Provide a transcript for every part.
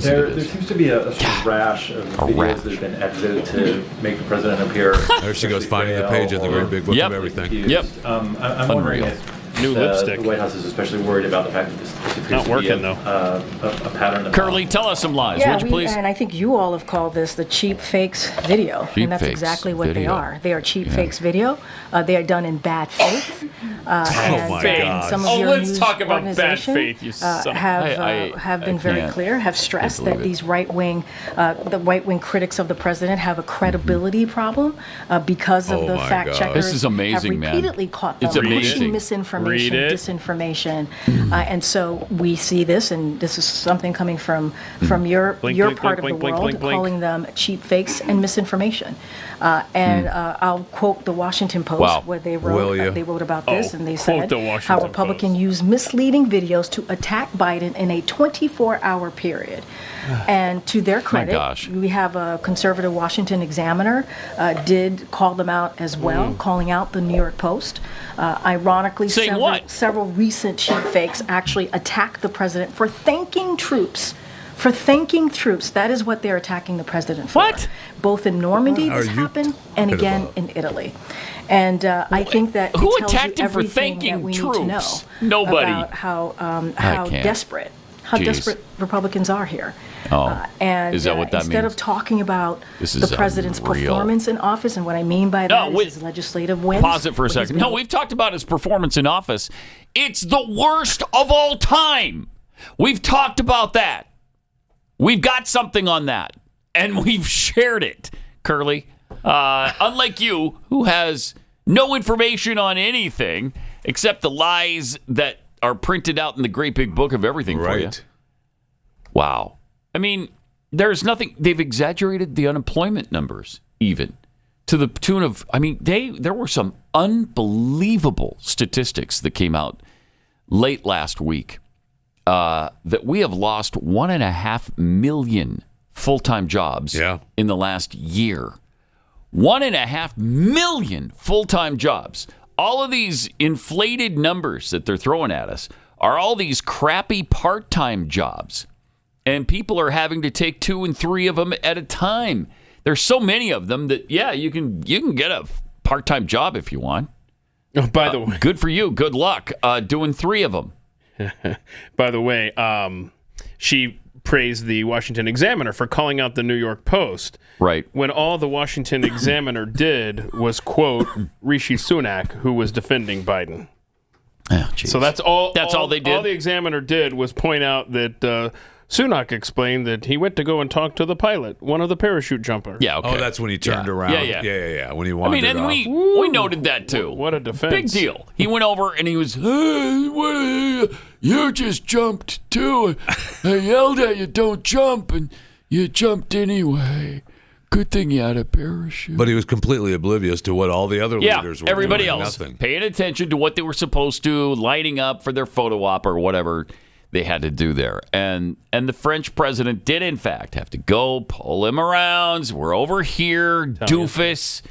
There seems to be a sort of rash of videos that have been edited to make the president appear. There she goes, finding the page in the great big book of everything. Yep. I'm wondering if new lipstick. The White House is especially worried about the fact that this appears not to working be though. A pattern of Curly, tell us some lies, would you please? And I think you all have called this the cheap fakes video, and that's exactly what they are. They are cheap fakes video. They are done in bad faith. Some of your let's talk about bad faith. You have been very clear, have stressed that these the right-wing critics of the president have a credibility problem because of the fact checkers. This is amazing, have repeatedly caught them pushing misinformation, disinformation, and so we see this, and this is something coming from your part of the world, calling them cheap fakes and misinformation. I'll quote the Washington Post where they wrote about this, and they said how Republicans use misleading videos to attack Biden in a 24-hour period. And to their credit, we have a conservative Washington Examiner did call them out as well, calling out the New York Post. Ironically, several recent cheap fakes actually attacked the president for thanking troops. That is what they're attacking the president for. What? Both in Normandy this happened, and again in Italy. And I think that who it tells attacked you him for everything thanking that we troops? need to know Nobody. About how desperate Republicans are here. And is that what that instead means? of talking about the president's performance in office, and what I mean by that is his legislative wins. Pause it for a second. No, we've talked about his performance in office. It's the worst of all time. We've talked about that. We've got something on that, and we've shared it, Curly. Unlike you, who has no information on anything except the lies that are printed out in the great big book of everything for you. Wow. I mean, there's nothing. They've exaggerated the unemployment numbers, even to the tune of, there were some unbelievable statistics that came out late last week. That we have lost 1.5 million full-time jobs in the last year. 1.5 million full-time jobs. All of these inflated numbers that they're throwing at us are all these crappy part-time jobs. And people are having to take 2 and 3 of them at a time. There's so many of them that, you can get a part-time job if you want. Oh, by the way. Good for you. Good luck doing 3 of them. By the way, she praised the Washington Examiner for calling out the New York Post. Right. When all the Washington Examiner did was quote Rishi Sunak, who was defending Biden. Oh, so that's all. That's all they did. All the Examiner did was point out that Sunak explained that he went to go and talk to the pilot, one of the parachute jumpers. Yeah. Okay. Oh, that's when he turned around. Yeah. When he wandered off. we noted that too. What a defense! Big deal. He went over and he was, hey, you just jumped too. I yelled at you, don't jump, and you jumped anyway. Good thing you had a parachute. But he was completely oblivious to what all the other leaders were everybody doing. else Nothing. paying attention to what they were supposed to, lighting up for their photo op or whatever they had to do there. And the French president did, in fact, have to go pull him around. We're over here, doofus.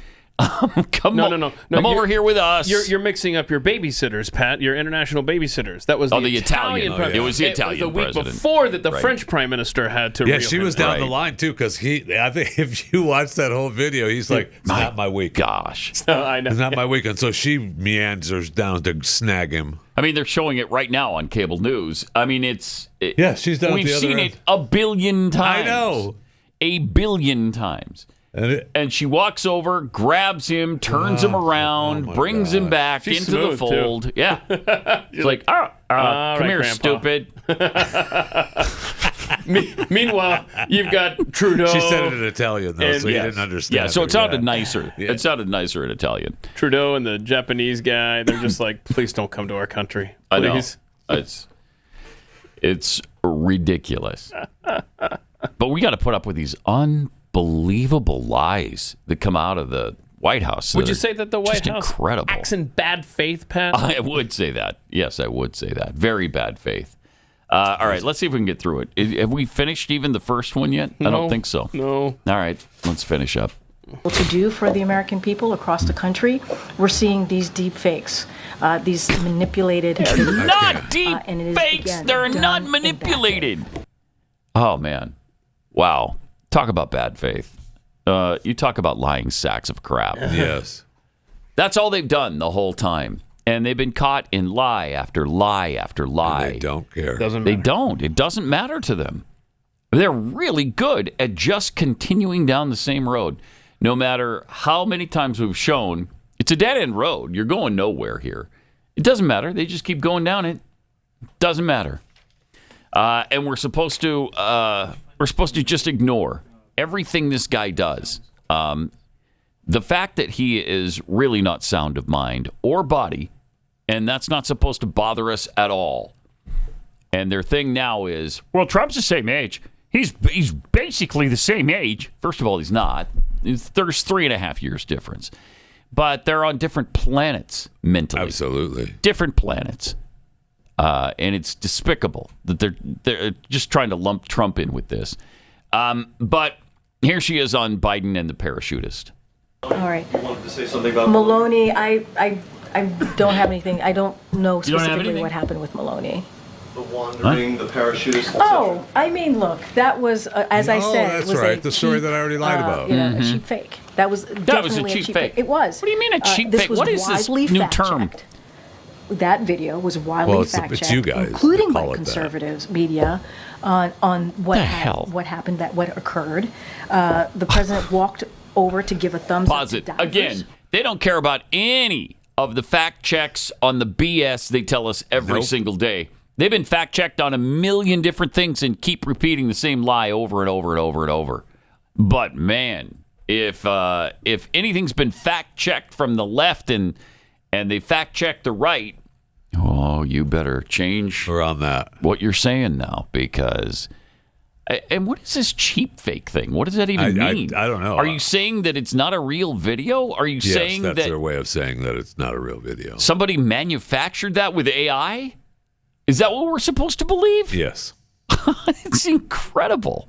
Come over here with us. You're mixing up your babysitters, Pat. Your international babysitters. That was the Italian. It was the Italian the week president. Before that, the French prime minister had to. Yeah, she was down the line too, because I think if you watch that whole video, he's like, "It's not my week." Gosh, I know. It's not my week, and so she meanders down to snag him. They're showing it right now on cable news. She's done. We've seen it a billion times. I know, 1 billion times. And she walks over, grabs him, turns him around, brings him back into the fold. Too. Yeah. She's like, come here, Grandpa. Stupid. Meanwhile, you've got Trudeau. She said it in Italian, though, so you didn't understand. Yeah, so it sounded nicer. Yeah. It sounded nicer in Italian. Trudeau and the Japanese guy, they're just like, please don't come to our country. Please. I know. It's ridiculous. But we got to put up with these unbelievable lies that come out of the White House. Would you say that the White House incredible. Acts in bad faith, Pat? I would say that. Yes, I would say that. Very bad faith. All right, let's see if we can get through it. Have we finished even the first one yet? No, I don't think so. No. All right, let's finish up. To do for the American people across the country, we're seeing these deep fakes, these manipulated. They're not deep fakes. They're not manipulated. Oh, man. Wow. Talk about bad faith. You talk about lying sacks of crap. Yes. That's all they've done the whole time. And they've been caught in lie after lie after lie. And they don't care. They don't. It doesn't matter to them. They're really good at just continuing down the same road. No matter how many times we've shown, it's a dead-end road. You're going nowhere here. It doesn't matter. They just keep going down it. Doesn't matter. And we're supposed to just ignore everything this guy does. The fact that he is really not sound of mind or body, and that's not supposed to bother us at all. And their thing now is, well, Trump's the same age. He's basically the same age. First of all, he's not. There's 3.5 years difference. But they're on different planets mentally. Absolutely. Different planets. And it's despicable that they're just trying to lump Trump in with this. But here she is on Biden and the parachutist. All right. I wanted to say something about Maloney, I don't have anything. I don't know You don't have specifically anything? what happened with Maloney. the wandering, the parachutist. Oh, I mean, look, that was, as I said, that's was right. a The story cheap, that I already lied about. You know, a cheap fake. That was definitely a cheap fake. It was. What do you mean a cheap this fake? was What is this widely new term? fact-checked. That video was widely Well, it's fact-checked, you guys including that by call it that. conservatives media, on what The hell? what happened, what occurred. The president walked over to give a thumbs Pause up it. to divers. Again, they don't care about any of the fact checks on the BS they tell us every Nope. single day. They've been fact checked on a million different things and keep repeating the same lie over and over and over and over. But man, if anything's been fact checked from the left and they fact check the right, oh, you better change We're on that. what you're saying now, because. And what is this cheap fake thing? What does that even mean? I don't know. Are you saying that it's not a real video? Are you Yes, saying that's that their way of saying that it's not a real video. somebody manufactured that with AI? Is that what we're supposed to believe? Yes. It's incredible.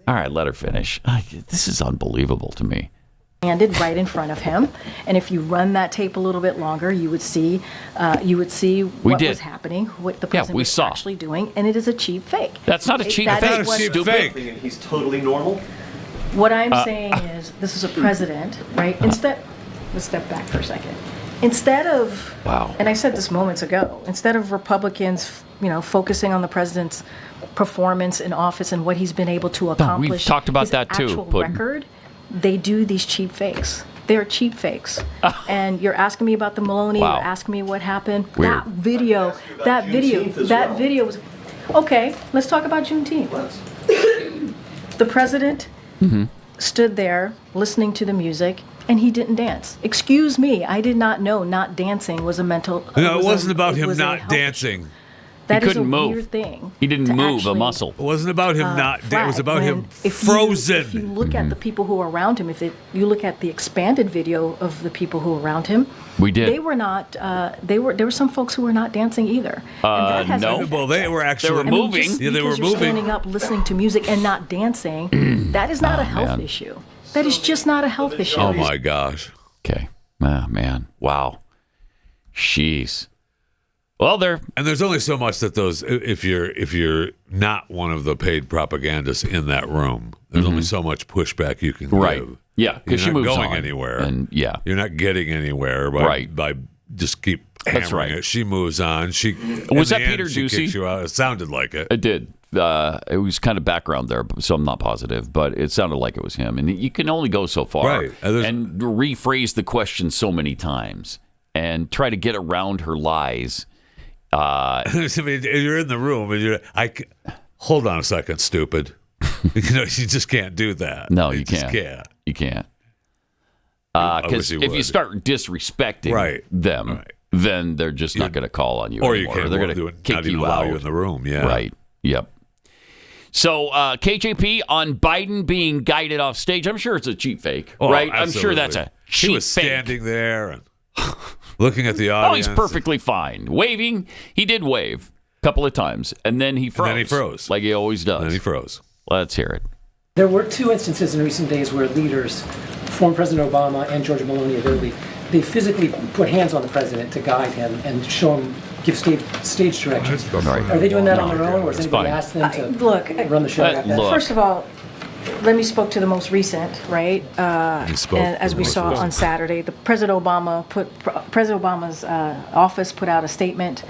All right, let her finish. This is unbelievable to me. Landed right in front of him, and if you run that tape a little bit longer, you would see what did. was happening, what the president we was saw. actually doing, and it is a cheap fake. That's not a cheap That fake. is what- cheap Stupid. fake. And he's totally normal. What I'm saying is, this is a president, right? Let's step back for a second. Instead of, Wow. and I said this moments ago, instead of Republicans, focusing on the president's performance in office and what he's been able to accomplish, talked about his that too, actual Puddin'. record, they do these cheap fakes. They're cheap fakes. And you're asking me about the Maloney, Wow. you're asking me what happened. Weird. That video Juneteenth as well. was, okay, let's talk about Juneteenth. The president stood there listening to the music, and he didn't dance. Excuse me, I did not know not dancing was a mental. No, it wasn't about him was a not health issue. dancing. That is a couldn't move. weird thing. He didn't to move a actually, muscle. It wasn't about him not. It was flag about him when if frozen. If you look at the people who were around him, you look at the expanded video of the people who were around him, We did. They were not. There were some folks who were not dancing either. And that has no. an effect. Well, they were actually were moving. Just Yeah, they were because you're moving. standing up, listening to music, and not dancing. That is not a health man. issue. That is just not a health issue. Oh my gosh. Okay. Ah, man. Wow. Jeez. Well, they're And there's only so much that those if you're not one of the paid propagandists in that room, there's only so much pushback you can right. give. Yeah, because she You're not moves going on. anywhere. And yeah. You're not getting anywhere by Right. by just keep hammering That's right. it. She moves on. She Was in that the Peter end, she Doocy? kicks you out. It sounded like it. It did. It was kind of background there, so I'm not positive, but it sounded like it was him. And you can only go so far Right. and rephrase the question so many times and try to get around her lies. I mean, you're in the room and hold on a second, stupid. You just can't do that. No, you just can't. You can't. I wish Because you if you would. start disrespecting Right. them, Right. then they're just not going to call on you Or you anymore. can't They're do going it, to not kick even you allow out. you in the room. Yeah. Right. Yep. So KJP on Biden being guided off stage. I'm sure it's a cheap fake, Oh, right? I'm sure that's a absolutely. cheap He was fake. standing there and looking at the Oh, audience. he's perfectly fine. Waving. He did wave a couple of times, and then he froze. then he froze. Like he always does. And then he froze. Let's hear it. There were two instances in recent days where leaders, former President Obama and Georgia Maloney of Italy, they physically put hands on the president to guide him and show him, give stage directions. Right. Are they doing that on their own, or has It's anybody fine. asked them to Look, run the show like that? Look. first of all, let me spoke to the most recent, right? And as we saw on Saturday, President Obama's office put out a statement.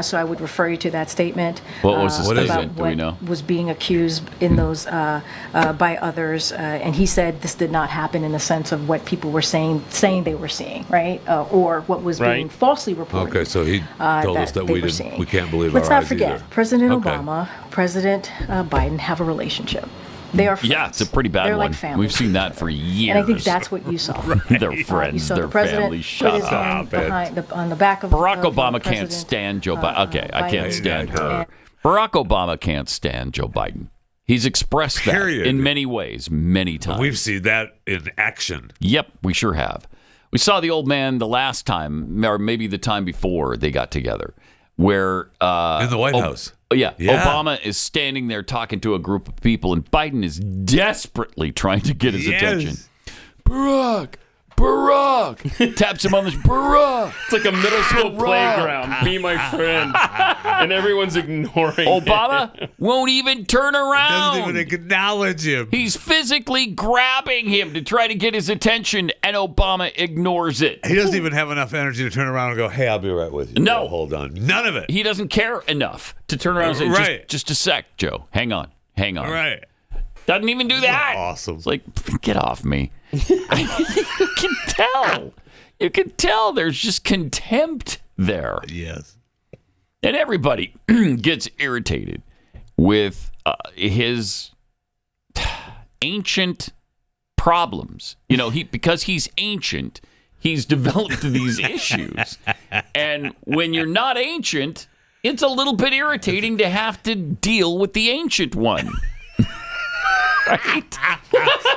So I would refer you to that statement. What was the statement? About Do we know? what was being accused in those by others, and he said this did not happen in the sense of what people were saying they were seeing, right? Or what was being falsely reported. Okay, so he told us that we can't believe Let's our not eyes forget, either. President Obama, President Biden have a relationship. They are friends. Yeah, it's a pretty bad They're one. like family. We've seen that for years. And I think that's what you saw. They're You friends. saw They're the president family. put Shut his up. hand behind on the back of Barack of, Obama can't President, stand Joe Biden. Okay, I can't Biden. stand her. Barack Obama can't stand Joe Biden. He's expressed that Period. in many ways, many times. We've seen that in action. Yep, we sure have. We saw the old man the last time, or maybe the time before they got together, where In the White House. Yeah, Yeah. Obama is standing there talking to a group of people, and Biden is desperately trying to get his attention. Barack, taps him on the Barack. It's like a middle school playground. Be my friend. And everyone's ignoring Obama won't even turn around. Doesn't even acknowledge him. He's physically grabbing him to try to get his attention, and Obama ignores it. He doesn't even have enough energy to turn around and go, "Hey, I'll be right with you." No. Hold on. None of it. He doesn't care enough to turn around and say, Right. just a sec, Joe. Hang on. Right. Doesn't even do that. Awesome. It's like, get off me. You can tell. You can tell there's just contempt there. Yes. And everybody gets irritated with his ancient problems. You know, because he's ancient, he's developed these issues. And when you're not ancient, it's a little bit irritating to have to deal with the ancient one. Right?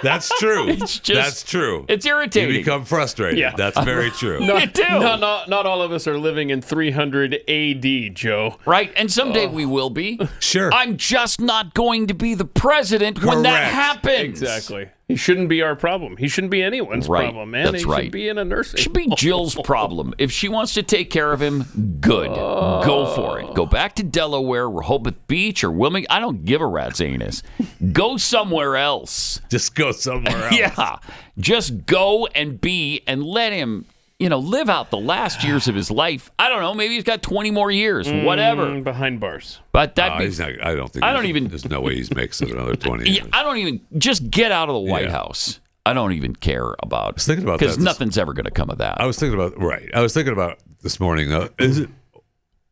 That's true. It's just, That's true. It's irritating. You become frustrated. Yeah. That's very true. You do. Not all of us are living in 300 AD, Joe. Right? And someday we will be. Sure. I'm just not going to be the president when that Correct. happens. Exactly. He shouldn't be our problem. He shouldn't be anyone's Right. problem, man. That's he right. should be in a nursing Should be Jill's problem. If she wants to take care of him, good. Go for it. Go back to Delaware, Rehoboth Beach, or Wilmington. I don't give a rat's anus. Go somewhere else. Just go somewhere else. Yeah. Just go and let him, live out the last years of his life. I don't know. Maybe he's got 20 more years. Whatever. behind bars. But He's not, I don't think. There's no way he makes it another 20 years. Yeah, I don't even just get out of the White House. I don't even care about. I was thinking about because that nothing's ever going to come of that. I was thinking about this morning. Is it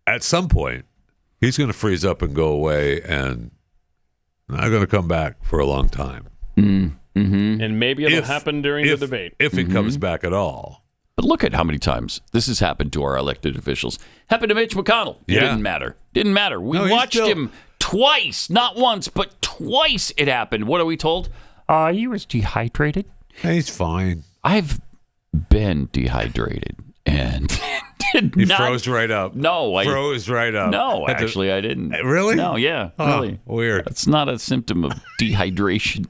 at some point he's going to freeze up and go away and not going to come back for a long time? Mm-hmm. And maybe it'll happen during the debate. If he comes back at all. But look at how many times this has happened to our elected officials. Happened to Mitch McConnell. It didn't matter. We watched him twice, not once, but twice it happened. What are we told? He was dehydrated. He's fine. I've been dehydrated and He froze right up. No, I froze right up. No, actually, I didn't. Really? No, yeah, really. Weird. It's not a symptom of dehydration.